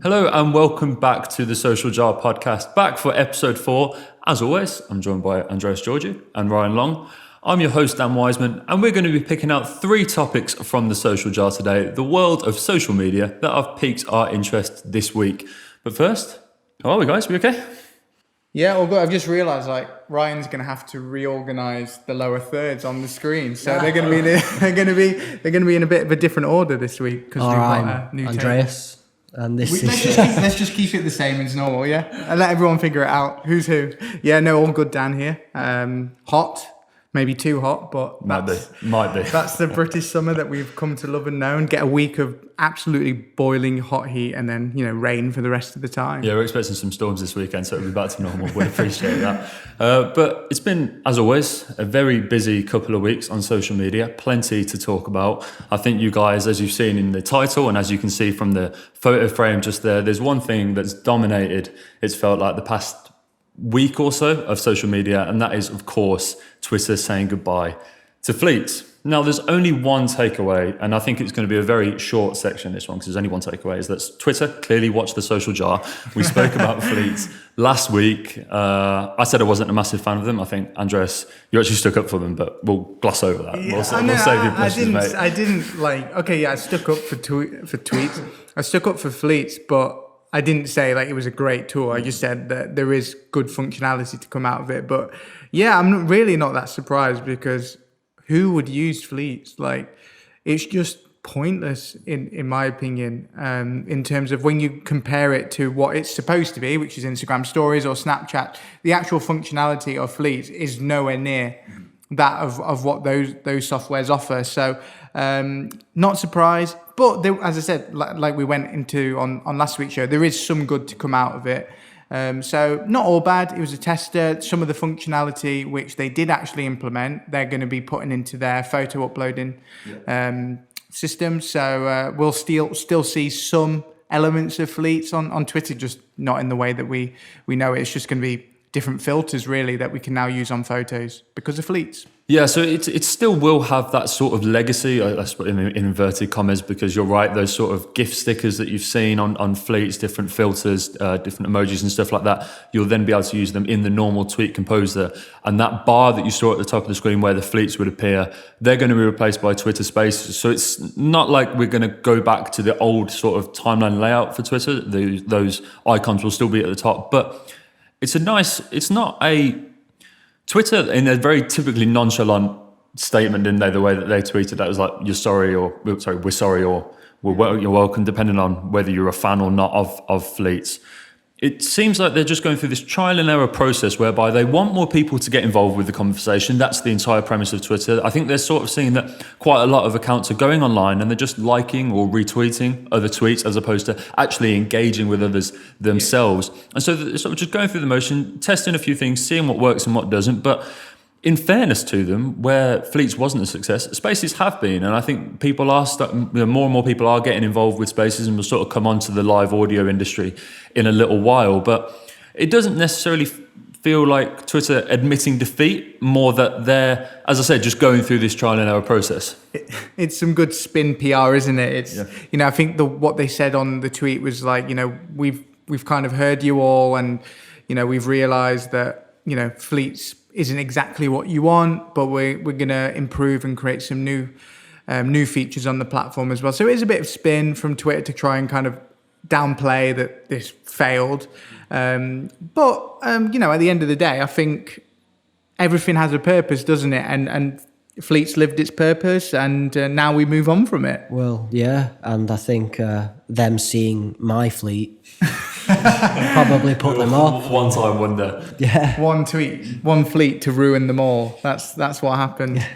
Hello and welcome back to the Social Jar podcast, back for episode 4. As always, I'm joined by Andreas Georgiou and Ryan Long. I'm your host, Dan Wiseman, and we're going to be picking out 3 topics from the Social Jar today, the world of social media that have piqued our interest this week. But first, how are we guys? We okay? Yeah, all good. I've just realised Ryan's going to have to reorganise the lower thirds on the screen, so they're going to be in a bit of a different order this week because we've got a new Andreas. Tape. And this let's just keep it the same as normal, yeah? And let everyone figure it out. Who's who? Yeah, no, all good down here. Hot, maybe too hot, but might be. That's the British summer that we've come to love and know, and get a week of absolutely boiling hot heat and then, rain for the rest of the time. Yeah, we're expecting some storms this weekend, so it'll be back to normal. We'll appreciate that. But it's been, as always, a very busy couple of weeks on social media. Plenty to talk about. I think you guys, as you've seen in the title and as you can see from the photo frame just there's one thing that's dominated, it's felt like, the past week or so of social media, and that is, of course, Twitter saying goodbye to fleets. Now, there's only one takeaway, and I think it's going to be a very short section, this one, because there's only one takeaway, is that Twitter clearly watched the Social Jar. We spoke about fleets last week. I said I wasn't a massive fan of them. I think, Andreas, you actually stuck up for them, but we'll gloss over that. Yeah, we'll save your blushes, mate. I stuck up for tweets. I stuck up for fleets, but I didn't say it was a great tool. I just said that there is good functionality to come out of it. But yeah, I'm really not that surprised, because who would use fleets? It's just pointless in my opinion, in terms of when you compare it to what it's supposed to be, which is Instagram stories or Snapchat. The actual functionality of fleets is nowhere near that of what those softwares offer. So not surprised, but as I said, like we went into on last week's show, there is some good to come out of it. So not all bad. It was a tester. Some of the functionality which they did actually implement, they're going to be putting into their photo uploading system. So we'll still see some elements of fleets on Twitter, just not in the way that we know it. It's just going to be different filters really that we can now use on photos because of fleets. Yeah, so it still will have that sort of legacy, in inverted commas, because you're right, those sort of GIF stickers that you've seen on fleets, different filters, different emojis and stuff like that, you'll then be able to use them in the normal tweet composer. And that bar that you saw at the top of the screen where the fleets would appear, they're going to be replaced by Twitter Spaces. So it's not like we're going to go back to the old sort of timeline layout for Twitter. Those icons will still be at the top, but Twitter, in a very typically nonchalant statement, didn't they? The way that they tweeted that was like, we're sorry, or you're welcome, depending on whether you're a fan or not of fleets. It seems like they're just going through this trial and error process whereby they want more people to get involved with the conversation. That's the entire premise of Twitter. I think they're sort of seeing that quite a lot of accounts are going online and they're just liking or retweeting other tweets as opposed to actually engaging with others themselves. And so they're sort of just going through the motion, testing a few things, seeing what works and what doesn't. But in fairness to them, where Fleets wasn't a success, Spaces have been. And I think people are more and more people are getting involved with Spaces and will sort of come onto the live audio industry in a little while. But it doesn't necessarily feel like Twitter admitting defeat, more that they're, as I said, just going through this trial and error process. It's some good spin PR, isn't it? I think what they said on the tweet was like, we've kind of heard you all, and we've realized that Fleets isn't exactly what you want, but we're going to improve and create some new features on the platform as well. So it is a bit of spin from Twitter to try and kind of downplay that this failed. But at the end of the day, I think everything has a purpose, doesn't it? And Fleets lived its purpose, and now we move on from it. Well, yeah, and I think them seeing my fleet probably put them off. One time wonder. Yeah. One tweet, one fleet to ruin them all. That's what happened.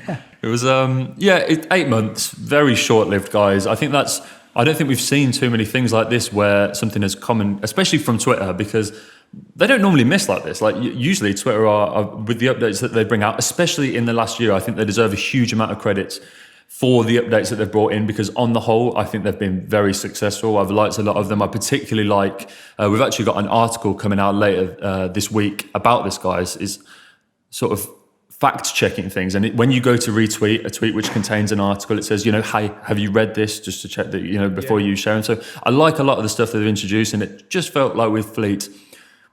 It was 8 months, very short-lived, guys. I don't think we've seen too many things like this where something has come, especially from Twitter, because they don't normally miss like this. Like usually Twitter are with the updates that they bring out, especially in the last year, I think they deserve a huge amount of credit for the updates that they've brought in, because on the whole, I think they've been very successful. I've liked a lot of them. I particularly like, we've actually got an article coming out later this week about this, guys, is sort of fact checking things. And when you go to retweet a tweet which contains an article, it says, hey, have you read this? Just to check that, before you share them. So I like a lot of the stuff that they've introduced, and it just felt like with Fleet,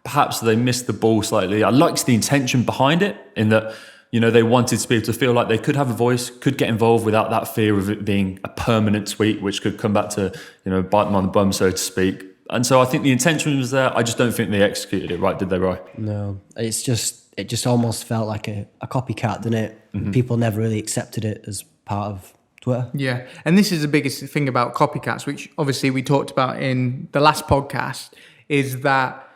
perhaps they missed the ball slightly. I liked the intention behind it in that, they wanted people to feel like they could have a voice, could get involved without that fear of it being a permanent tweet, which could come back to, bite them on the bum, so to speak. And so I think the intention was there. I just don't think they executed it right, did they, Roy? No, it just almost felt like a copycat, didn't it? Mm-hmm. People never really accepted it as part of Twitter. Yeah, and this is the biggest thing about copycats, which obviously we talked about in the last podcast, is that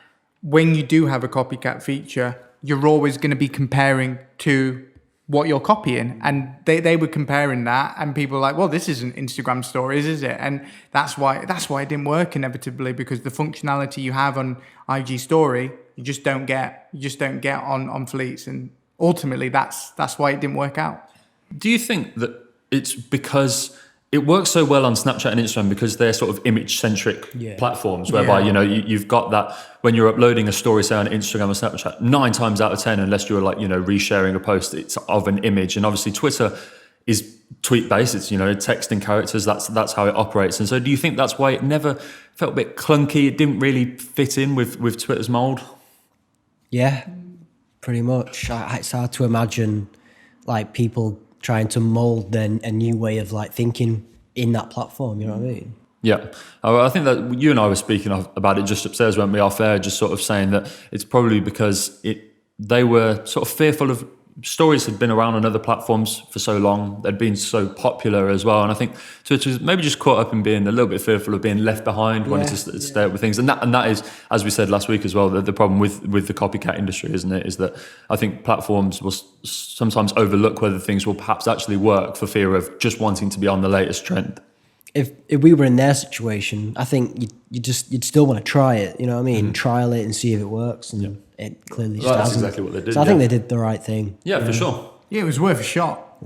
when you do have a copycat feature, you're always going to be comparing to what you're copying. And they were comparing that, and people were like, well, this isn't Instagram stories, is it? And that's why it didn't work inevitably, because the functionality you have on IG story, you just don't get on Fleets. And ultimately that's why it didn't work out. Do you think that it's because it works so well on Snapchat and Instagram because they're sort of image-centric platforms, whereby, you've got that when you're uploading a story, say on Instagram or Snapchat, 9 times out of 10, unless you're resharing a post, it's of an image. And obviously Twitter is tweet-based, it's, text and characters, that's how it operates. And so do you think that's why it never felt a bit clunky? It didn't really fit in with Twitter's mold? Yeah, pretty much. It's hard to imagine people trying to mold then a new way of thinking in that platform, you know what I mean? Yeah. I think that you and I were speaking about it just upstairs, weren't we, off air, just sort of saying that it's probably because they were sort of fearful of stories had been around on other platforms for so long, they'd been so popular as well, and I think Twitter was maybe just caught up in being a little bit fearful of being left behind, wanting to stay up with things, and that is, as we said last week as well, the problem with the copycat industry, isn't it, is that I think platforms will sometimes overlook whether things will perhaps actually work for fear of just wanting to be on the latest trend. If we were in their situation, I think you'd still want to try it, you know what I mean? Mm-hmm. Trial it and see if it works, and it clearly just That's hasn't. exactly what they did. So I think they did the right thing. Yeah, for sure. Yeah, it was worth a shot.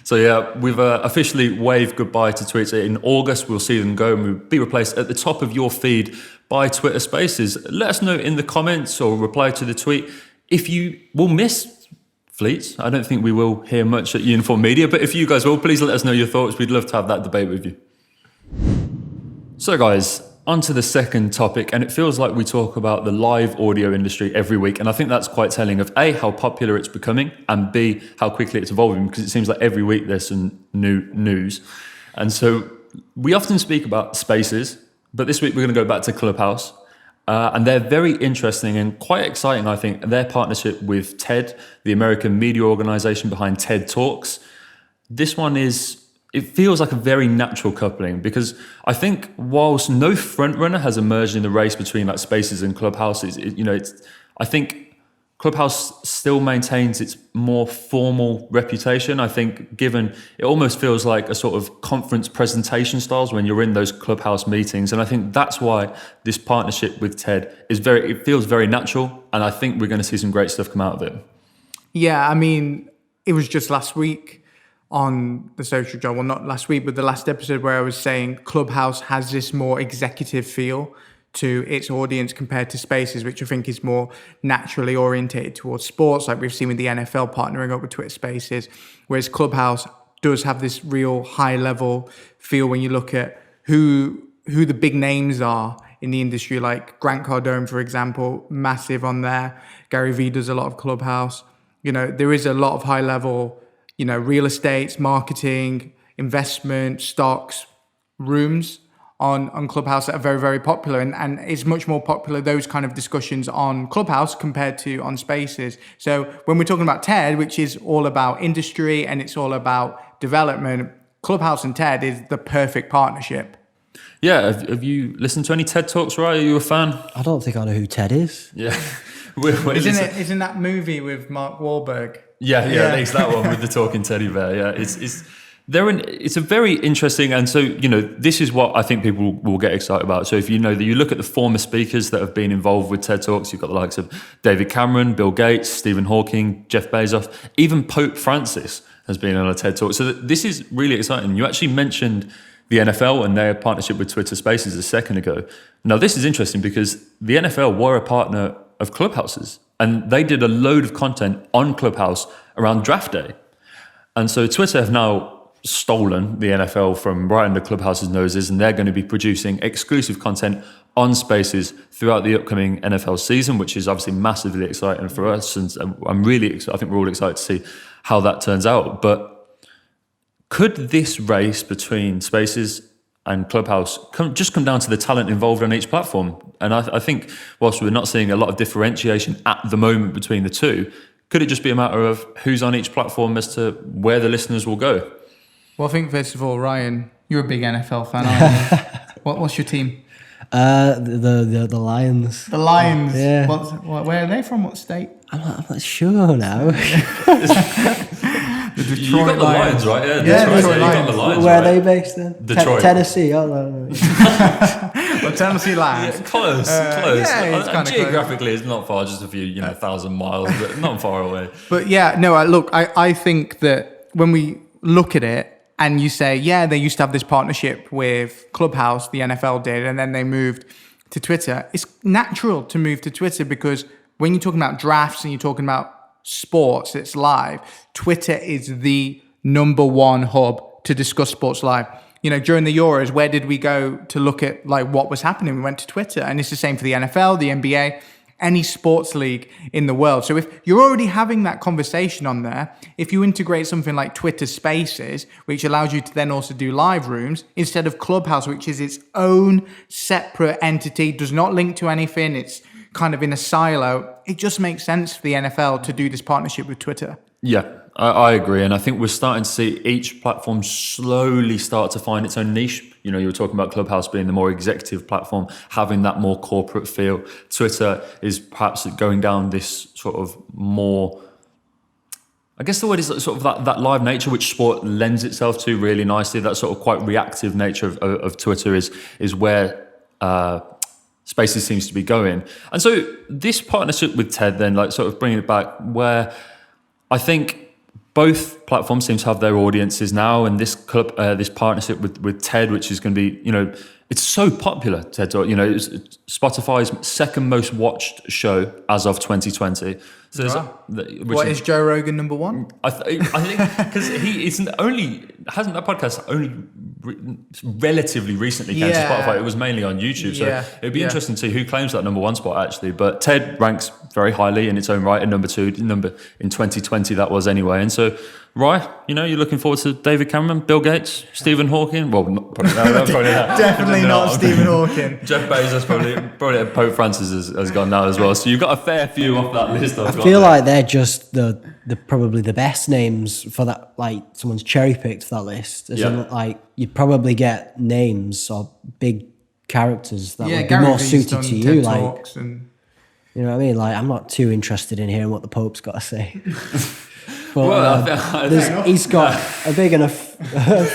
So yeah, we've officially waved goodbye to tweets. In August, we'll see them go and we'll be replaced at the top of your feed by Twitter Spaces. Let us know in the comments or reply to the tweet if you will miss Fleets. I don't think we will hear much at Uniform Media, but if you guys will, please let us know your thoughts. We'd love to have that debate with you. So guys, on to the second topic, and it feels like we talk about the live audio industry every week, and I think that's quite telling of A, how popular it's becoming, and B, how quickly it's evolving, because it seems like every week there's some new news. And so we often speak about Spaces, but this week we're going to go back to Clubhouse. And they're very interesting and quite exciting, I think, their partnership with TED, the American media organization behind TED Talks. This one it feels like a very natural coupling, because I think whilst no frontrunner has emerged in the race between Spaces and Clubhouse, I think Clubhouse still maintains its more formal reputation. I think given it almost feels like a sort of conference presentation styles when you're in those Clubhouse meetings. And I think that's why this partnership with TED it feels very natural. And I think we're going to see some great stuff come out of it. Yeah, I mean, it was just last week on the Social Job, well, not last week, but the last episode where I was saying Clubhouse has this more executive feel to its audience compared to Spaces, which I think is more naturally orientated towards sports, like we've seen with the NFL partnering up with Twitter Spaces, whereas Clubhouse does have this real high-level feel when you look at who the big names are in the industry, like Grant Cardone, for example, massive on there. Gary Vee does a lot of Clubhouse. There is a lot of high-level, real estate, marketing, investment, stocks, rooms on Clubhouse that are very, very popular. And it's much more popular, those kind of discussions on Clubhouse compared to on Spaces. So when we're talking about TED, which is all about industry and it's all about development, Clubhouse and TED is the perfect partnership. Yeah, have you listened to any TED Talks, right? Are you a fan? I don't think I know who TED is. Yeah. Isn't that movie with Mark Wahlberg? Yeah, it's that one with the talking teddy bear. Yeah, it's a very interesting, and so this is what I think people will get excited about. So if you look at the former speakers that have been involved with TED Talks, you've got the likes of David Cameron, Bill Gates, Stephen Hawking, Jeff Bezos, even Pope Francis has been on a TED Talk. So this is really exciting. You actually mentioned the NFL and their partnership with Twitter Spaces a second ago. Now this is interesting because the NFL were a partner of Clubhouse's. and they did a load of content on Clubhouse around draft day. And so Twitter have now stolen the NFL from right under Clubhouse's noses, and they're going to be producing exclusive content on Spaces throughout the upcoming NFL season, which is obviously massively exciting for us. And I'm really excited. I think we're all excited to see how that turns out. But could this race between Spaces and Clubhouse just come down to the talent involved on each platform? And I think whilst we're not seeing a lot of differentiation at the moment between the two, could it just be a matter of who's on each platform as to where the listeners will go? Well, I think first of all, Ryan, you're a big NFL fan, aren't you? What's your team? The Lions. The Lions. Yeah. Where are they from? What state? I'm not sure now. The Detroit You got the Lions, right? Yeah, Yeah, Detroit. Detroit You got Lions. the Lions, Where right? are they based then? Detroit. Tennessee. Oh, no. Well, Tennessee Lions. Yeah, close. yeah, it's kinda geographically, it's not far, just a few, 1,000 miles, but not far away. But yeah, no, I think that when we look at it and you say, yeah, they used to have this partnership with Clubhouse, the NFL did, and then they moved to Twitter. It's natural to move to Twitter because when you're talking about drafts and you're talking about sports, it's live. Twitter is the number one hub to discuss sports live. During the Euros, where did we go to look at what was happening? We went to Twitter, and it's the same for the NFL, the NBA, any sports league in the world. So if you're already having that conversation on there, if you integrate something like Twitter Spaces, which allows you to then also do live rooms, instead of Clubhouse, which is its own separate entity, does not link to anything, it's kind of in a silo, it just makes sense for the NFL to do this partnership with Twitter. Yeah, I agree. And I think we're starting to see each platform slowly start to find its own niche. You were talking about Clubhouse being the more executive platform, having that more corporate feel. Twitter is perhaps going down this sort of more, I guess the word is sort of that live nature, which sport lends itself to really nicely. That sort of quite reactive nature of Twitter is where Spaces seems to be going. And so this partnership with TED then, sort of bringing it back, where I think both platforms seem to have their audiences now, and this partnership with TED, which is going to be, it's so popular. TED Talk, it's Spotify's second most watched show as of 2020. So What is Joe Rogan number one? I think because hasn't that podcast only relatively recently came to Spotify. It was mainly on YouTube, so it'd be interesting to see who claims that number one spot actually. But TED ranks very highly in its own right, and number two in 2020 that was anyway. And so, Rye, you're looking forward to David Cameron, Bill Gates, Stephen Hawking. Well, probably not. Definitely not Stephen Hawking. Jeff Bezos probably Pope Francis has gone now as well. So you've got a fair few off that list. I feel like they're just the probably the best names for that. Like someone's cherry picked for that list. You'd probably get names or big characters that would be more suited to you. You know what I mean? I'm not too interested in hearing what the Pope's got to say. But he's got a big enough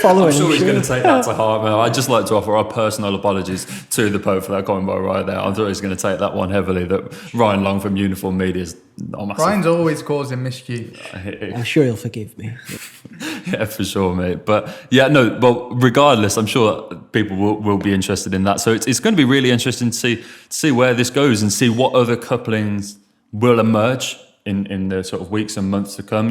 following. I'm sure he's going to take that to heart, man. I'd just like to offer our personal apologies to the Pope for that comment by Ryan there. I thought he was going to take that one heavily, that Ryan Long from Uniform Media is not massive. Ryan's always causing mischief. I'm sure he'll forgive me. Yeah, for sure, mate. But regardless, I'm sure people will be interested in that. So it's going to be really interesting to see where this goes and see what other couplings will emerge in the sort of weeks and months to come.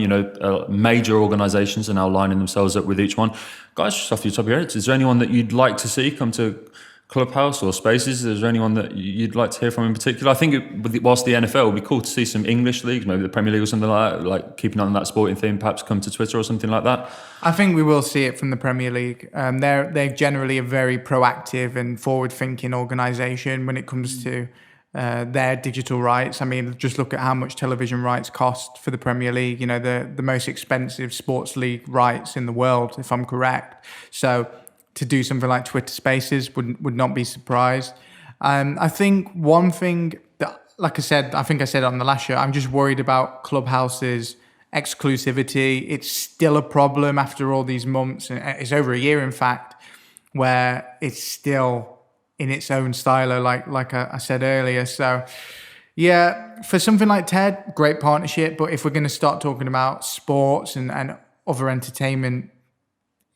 Major organisations are now lining themselves up with each one. Guys, just off your top of your heads, is there anyone that you'd like to see come to Clubhouse or Spaces? Is there anyone that you'd like to hear from in particular? I think whilst the NFL, it would be cool to see some English leagues, maybe the Premier League or something like that, like keeping on that sporting theme, perhaps come to Twitter or something like that. I think we will see it from the Premier League. They're generally a very proactive and forward-thinking organisation when it comes to their digital rights. I mean, just look at how much television rights cost for the Premier League. The most expensive sports league rights in the world, if I'm correct. So to do something like Twitter Spaces would not be surprised. I think one thing that, like I said, I think I said it on the last show, I'm just worried about Clubhouse's exclusivity. It's still a problem after all these months. It's over a year, in fact, where it's still in its own style, like I said earlier. So, yeah, for something like TED, great partnership. But if we're going to start talking about sports and other entertainment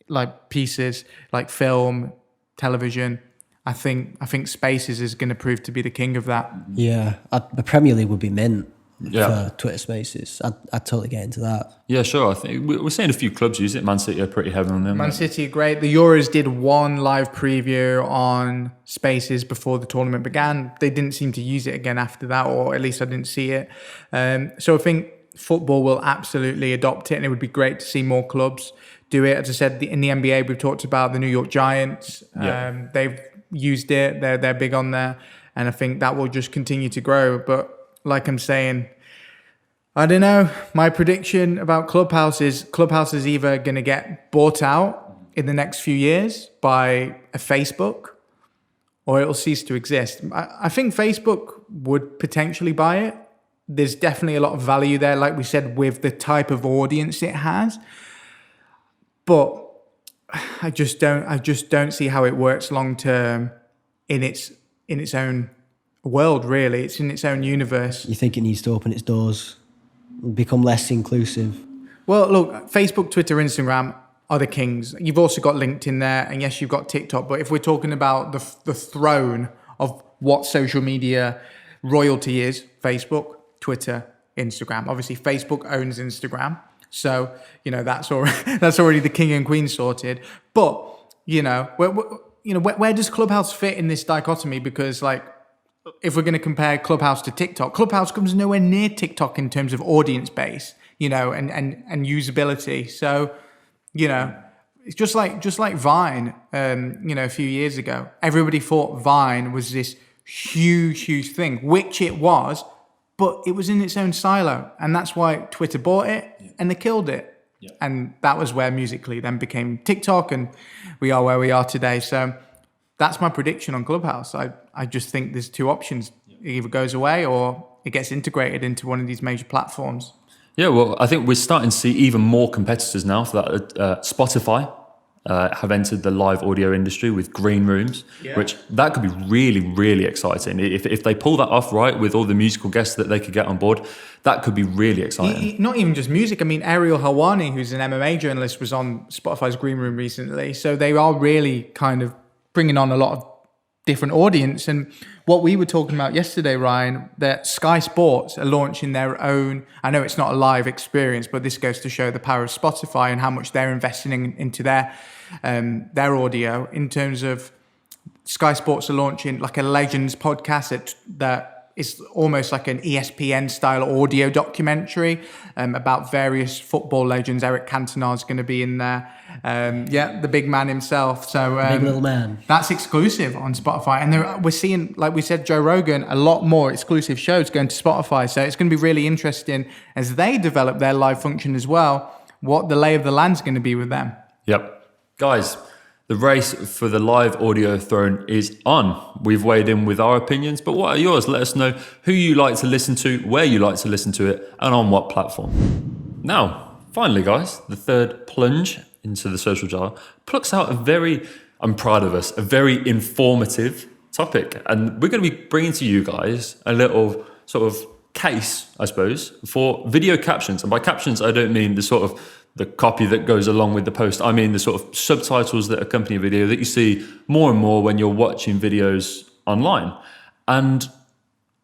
like pieces, like film, television, I think Spaces is going to prove to be the king of that. Yeah, the Premier League would be mint. for Twitter Spaces. I'd totally get into that. Yeah, sure. I think we're seeing a few clubs use it. Man City are pretty heavy on them. Man City are great. The Euros did one live preview on Spaces before the tournament began. They didn't seem to use it again after that, or at least I didn't see it. So I think football will absolutely adopt it, and it would be great to see more clubs do it. As I said, in the NBA, we've talked about the New York Giants. They've used it. They're big on there, and I think that will just continue to grow. But like I'm saying, I don't know. My prediction about Clubhouse is either going to get bought out in the next few years by a Facebook, or it'll cease to exist. I think Facebook would potentially buy it. There's definitely a lot of value there, like we said, with the type of audience it has. But I just don't see how it works long term in its own world. Really, it's in its own universe. You think it needs to open its doors, become less inclusive? Well, look, Facebook, Twitter, Instagram are the kings. You've also got LinkedIn there, and yes, you've got TikTok. But if we're talking about the throne of what social media royalty is, Facebook, Twitter, Instagram. Obviously, Facebook owns Instagram. So, that's already the king and queen sorted. But, where does Clubhouse fit in this dichotomy? Because, if we're going to compare Clubhouse to TikTok, Clubhouse comes nowhere near TikTok in terms of audience base, and usability. So, it's just like Vine, a few years ago. Everybody thought Vine was this huge thing, which it was. But it was in its own silo, and that's why Twitter bought it and they killed it. Yeah. And that was where Musical.ly then became TikTok, and we are where we are today. So that's my prediction on Clubhouse. I just think there's two options. It either goes away or it gets integrated into one of these major platforms. Yeah, well, I think we're starting to see even more competitors now for that. Spotify have entered the live audio industry with green rooms, which that could be really, really exciting. If they pull that off right with all the musical guests that they could get on board, that could be really exciting. Not even just music. I mean, Ariel Helwani, who's an MMA journalist, was on Spotify's green room recently. So they are really kind of bringing on a lot of different audience. And what we were talking about yesterday, Ryan, that Sky Sports are launching their own, I know it's not a live experience, but this goes to show the power of Spotify and how much they're investing into their audio. In terms of Sky Sports are launching like a Legends podcast that is almost like an ESPN style audio documentary about various football legends. Eric Cantona is going to be in there. The big man himself. So big little man. That's exclusive on Spotify. And we're seeing, like we said, Joe Rogan, a lot more exclusive shows going to Spotify. So it's going to be really interesting as they develop their live function as well, what the lay of the land's going to be with them. Yep. Guys, the race for the live audio throne is on. We've weighed in with our opinions, but what are yours? Let us know who you like to listen to, where you like to listen to it, and on what platform. Now, finally, guys, the third plunge into the social jar plucks out I'm proud of us, a very informative topic. And we're going to be bringing to you guys a little sort of case, I suppose, for video captions. And by captions, I don't mean the copy that goes along with the post. I mean the sort of subtitles that accompany a video that you see more and more when you're watching videos online. And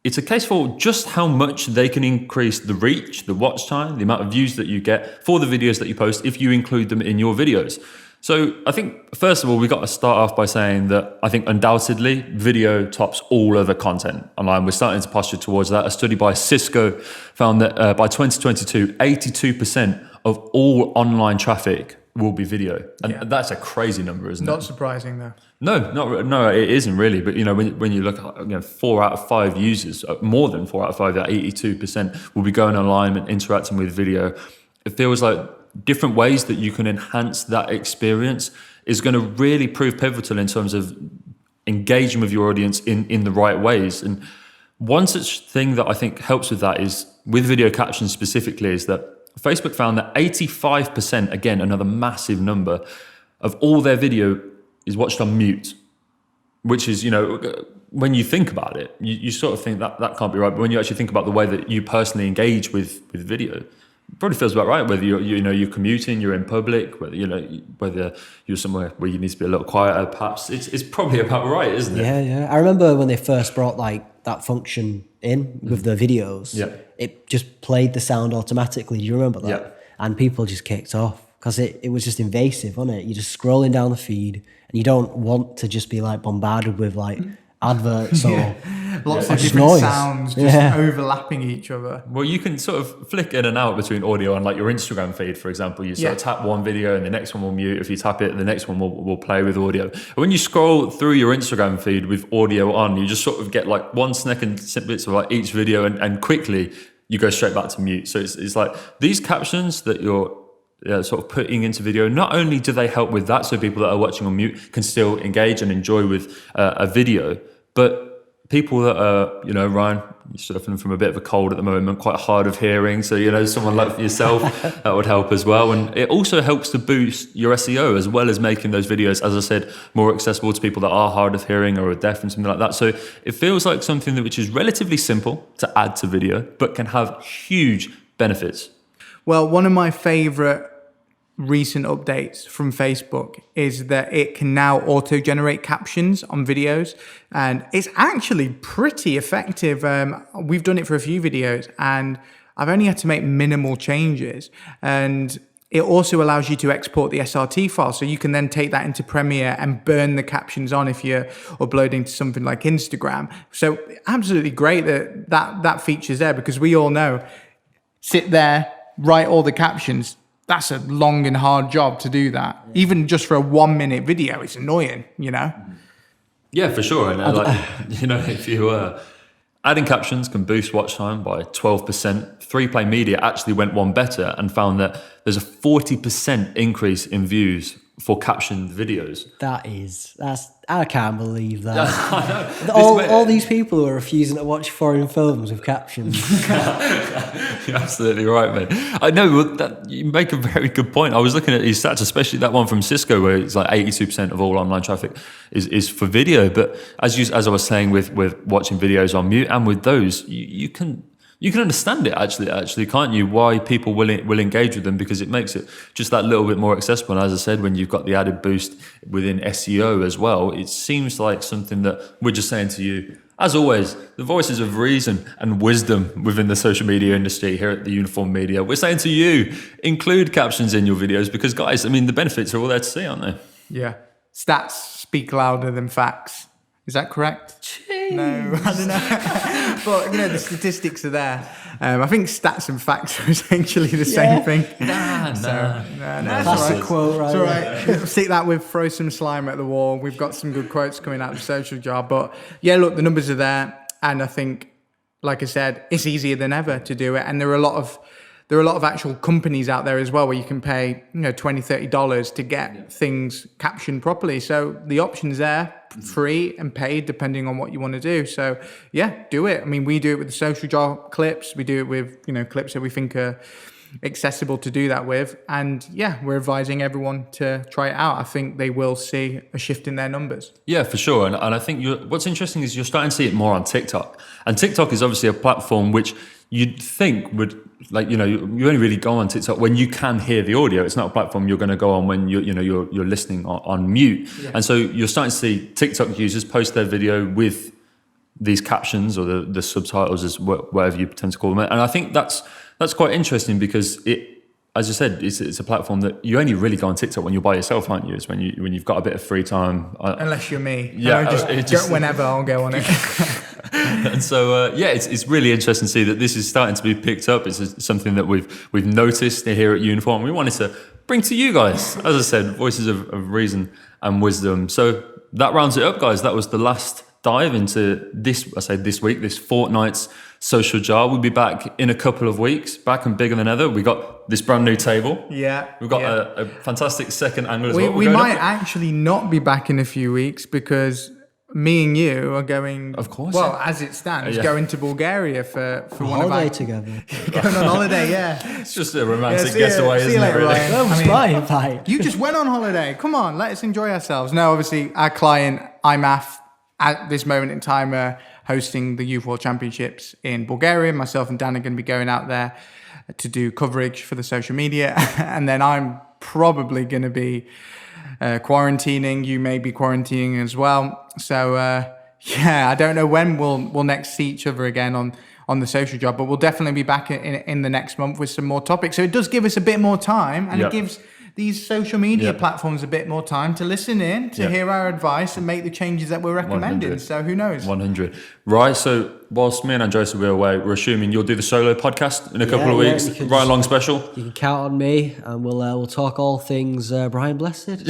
it's a case for just how much they can increase the reach, the watch time, the amount of views that you get for the videos that you post if you include them in your videos. So I think, first of all, we've got to start off by saying that I think undoubtedly video tops all other content online. We're starting to posture towards that. A study by Cisco found that by 2022, 82% of all online traffic will be video. And that's a crazy number, isn't it? Not surprising, though. No, it isn't really. But, when you look at 4 out of 5 users, more than 4 out of 5, that 82% will be going online and interacting with video. It feels like different ways that you can enhance that experience is going to really prove pivotal in terms of engaging with your audience in the right ways. And one such thing that I think helps with that is, with video captions specifically, is that Facebook found that 85%, again, another massive number, of all their video is watched on mute, which is, when you think about it, you sort of think that can't be right. But when you actually think about the way that you personally engage with video, it probably feels about right. Whether you're commuting, you're in public, whether you're somewhere where you need to be a little quieter, perhaps it's probably about right, isn't it? Yeah. I remember when they first brought that function in with the videos, it just played the sound automatically. Do you remember that? Yeah. And people just kicked off because it was just invasive, wasn't it? You're just scrolling down the feed and you don't want to just be like bombarded with like adverts or lots or of just different noise. sounds just overlapping each other. Well, you can sort of flick in and out between audio and like your Instagram feed, for example. You sort of tap one video and the next one will mute. If you tap it, the next one will play with audio. And when you scroll through your Instagram feed with audio on, you just sort of get like 1 second snippets of like each video and quickly you go straight back to mute. So it's like these captions that you're sort of putting into video, not only do they help with that, so people that are watching on mute can still engage and enjoy with a video, but people that are, Ryan, you're suffering from a bit of a cold at the moment, quite hard of hearing. So, someone like yourself, that would help as well. And it also helps to boost your SEO as well as making those videos, as I said, more accessible to people that are hard of hearing or are deaf and something like that. So it feels like something which is relatively simple to add to video, but can have huge benefits. Well, one of my favorite recent updates from Facebook is that it can now auto-generate captions on videos, and it's actually pretty effective. We've done it for a few videos and I've only had to make minimal changes, and it also allows you to export the SRT file, so you can then take that into Premiere and burn the captions on if you're uploading to something like Instagram. So absolutely great that feature's there, because we all know, sit there, write all the captions, that's a long and hard job to do that. Yeah. Even just for a 1 minute video, it's annoying, Yeah, for sure. And if you adding captions can boost watch time by 12%. 3Play Media actually went one better and found that there's a 40% increase in views for captioned videos. I can't believe that. all these people who are refusing to watch foreign films with captions. You're absolutely right, mate. I know that you make a very good point. I was looking at these stats, especially that one from Cisco, where it's like 82% of all online traffic is for video. But as I was saying, with watching videos on mute and with those, you can understand it actually, can't you? Why people will engage with them, because it makes it just that little bit more accessible. And as I said, when you've got the added boost within SEO as well, it seems like something that we're just saying to you. As always, the voices of reason and wisdom within the social media industry here at the Uniform Media. We're saying to you, include captions in your videos, because guys, the benefits are all there to see, aren't they? Yeah. Stats speak louder than facts. Is that correct? Jeez. No, I don't know. But, the statistics are there. I think stats and facts are essentially the same thing. Nah. That's all right. Quote, right? It's all right. Stick that with throw some slime at the wall. We've got some good quotes coming out of the social jar. But, yeah, look, the numbers are there. And I think, like I said, it's easier than ever to do it. And there are a lot of actual companies out there as well where you can pay, $20, $30 to get things captioned properly. So the option's there, free and paid, depending on what you want to do. So yeah, do it. We do it with the social jar clips. We do it with, clips that we think are accessible to do that with. And yeah, we're advising everyone to try it out. I think they will see a shift in their numbers. Yeah, for sure. And I think what's interesting is you're starting to see it more on TikTok. And TikTok is obviously a platform which you'd think would, you only really go on TikTok when you can hear the audio. It's not a platform you're going to go on when you're listening on mute. Yeah. And so you're starting to see TikTok users post their video with these captions or the subtitles, as whatever you tend to call them. And I think that's quite interesting, because as I said, it's a platform that you only really go on TikTok when you're by yourself, aren't you? It's when you've got a bit of free time. Unless you're me. Yeah, just whenever I'll go on it. And so, it's really interesting to see that this is starting to be picked up. It's something that we've noticed here at Uniform. We wanted to bring to you guys, as I said, voices of reason and wisdom. So that rounds it up, guys. That was the last dive into this fortnight's social jar. We'll be back in a couple of weeks, back and bigger than ever. We got this brand new table. Yeah. We've got a fantastic second angle as well. We might actually not be back in a few weeks, because me and you are going, of course. Well, as it stands, going to Bulgaria for one of our together. Going on holiday, yeah. It's just a romantic getaway, isn't it? Really? That was my invite. You just went on holiday. Come on, let us enjoy ourselves. No, obviously, our client IMAF at this moment in time are hosting the Youth World Championships in Bulgaria. Myself and Dan are going to be going out there to do coverage for the social media, and then I'm probably going to be quarantining. You may be quarantining as well. So I don't know when we'll next see each other again on the social job, but we'll definitely be back in the next month with some more topics. So it does give us a bit more time, and it gives these social media platforms a bit more time to listen in, to hear our advice and make the changes that we're recommending. 100. So who knows? 100. Right. So whilst me and Andres will be away, we're assuming you'll do the solo podcast in a couple of weeks, right along special. You can count on me, and we'll talk all things Brian Blessed.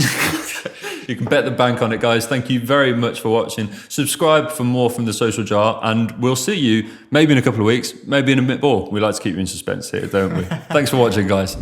You can bet the bank on it, guys. Thank you very much for watching. Subscribe for more from the Social Jar, and we'll see you maybe in a couple of weeks, maybe in a bit more. We like to keep you in suspense here, don't we? Thanks for watching, guys.